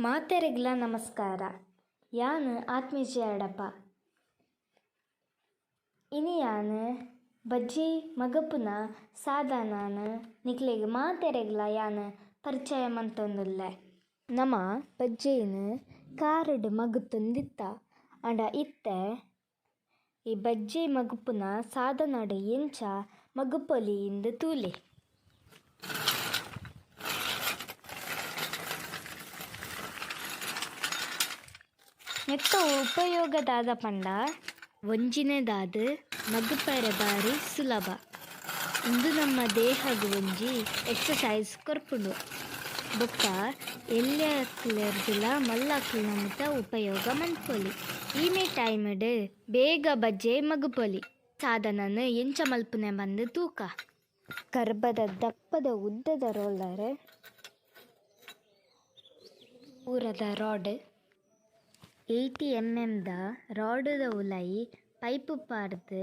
ಮಾತೆರೆಗ್ಲ ನಮಸ್ಕಾರ. ಯಾನ್ ಆತ್ಮೀಜಿ ಅಡಪ. ಇನಿ ಯಾನ್ ಬಜ್ಜಿ ಮಗಪುನ ಸಾಧನನ ನಿಕ್ಲೆಗ್ ಮಾತೆರೆಗ್ಲ ಯಾನ್ ಪರಿಚಯ ಮಂತೊಂದುಲ್ಲೆ. ನಮ ಬಜ್ಜೆನ್ ಕಾರಡ್ ಮಗತೊಂದಿತ್ತ ಅಂಡ ಇತ್ತೆ ಈ ಬಜ್ಜಿ ಮಗಪುನ ಸಾಧನಡ್ ಎಂಚ ಮಗಪೊಲಿ ಇಂದ್ ತೂಲೆ. ನೆತ್ತ ಉಪಯೋಗದಾದ ಪಂಡ ಒಂಜಿನೆದಾದ್ ಮಗಪರೆ ಬಾರಿ ಸುಲಭ. ಇಂದು ನಮ್ಮ ದೇಹಗ್ ಒಂಜಿ ಎಕ್ಸಸೈಸ್ ಕೊರ್ಪುಂಡು. ಬೊಕ್ಕ ಎಲ್ಲ್ಯಾಕ್ಲೆರ್ದುಲ ಮಲ್ಲಕ್ಲ್ ನಮುತ ಉಪಯೋಗ ಮನ್ಪೊಲಿ. ಈಮೆ ಟೈಮ್ಡ್ ಬೇಗ ಬಜ್ಜೆ ಮಗಪೊಲಿ. ಸಾಧನನ್ ಎಂಚ ಮಲ್ಪುನೆ ಬಂದ್ ತೂಕ. ಕರ್ಬದ ದಪ್ಪದ ಉದ್ದದ ರೋಲರ್, ಪೂರದ ರಾಡ್, 80 mm ದ ರಾಡುದ ಉಲೈ ಪೈಪ್ ಪಾಡ್ದ್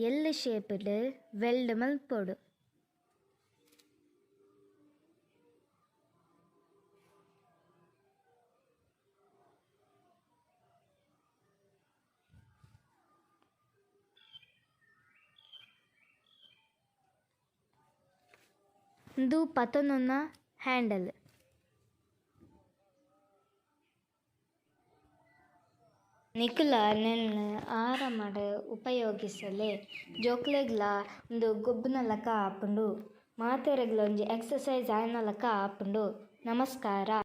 ಎಲ್ ಶೇಪ್ಡ್ ವೆಲ್ಡ್ ಮಲ್ಪೊಡು. ಇಂದು ಪತನೊನ ಹ್ಯಾಂಡಲ್. ನಿಕುಲ ನೆನ್ನ್ ಆರಾಮಡ್ ಉಪಯೋಗಿಸಲೆ ಜೋಕ್ಲೆಗ್ಲ ಉಂದು ಗೊಬ್ಬುನ ಲಕ ಆಪುಂಡು. ಮಾತೆರೆಗ್ಲ ಒಂಜಿ ಎಕ್ಸಸೈಸ್ ಆಯಿನ ಲಕ ಆಪುಂಡು. ನಮಸ್ಕಾರ.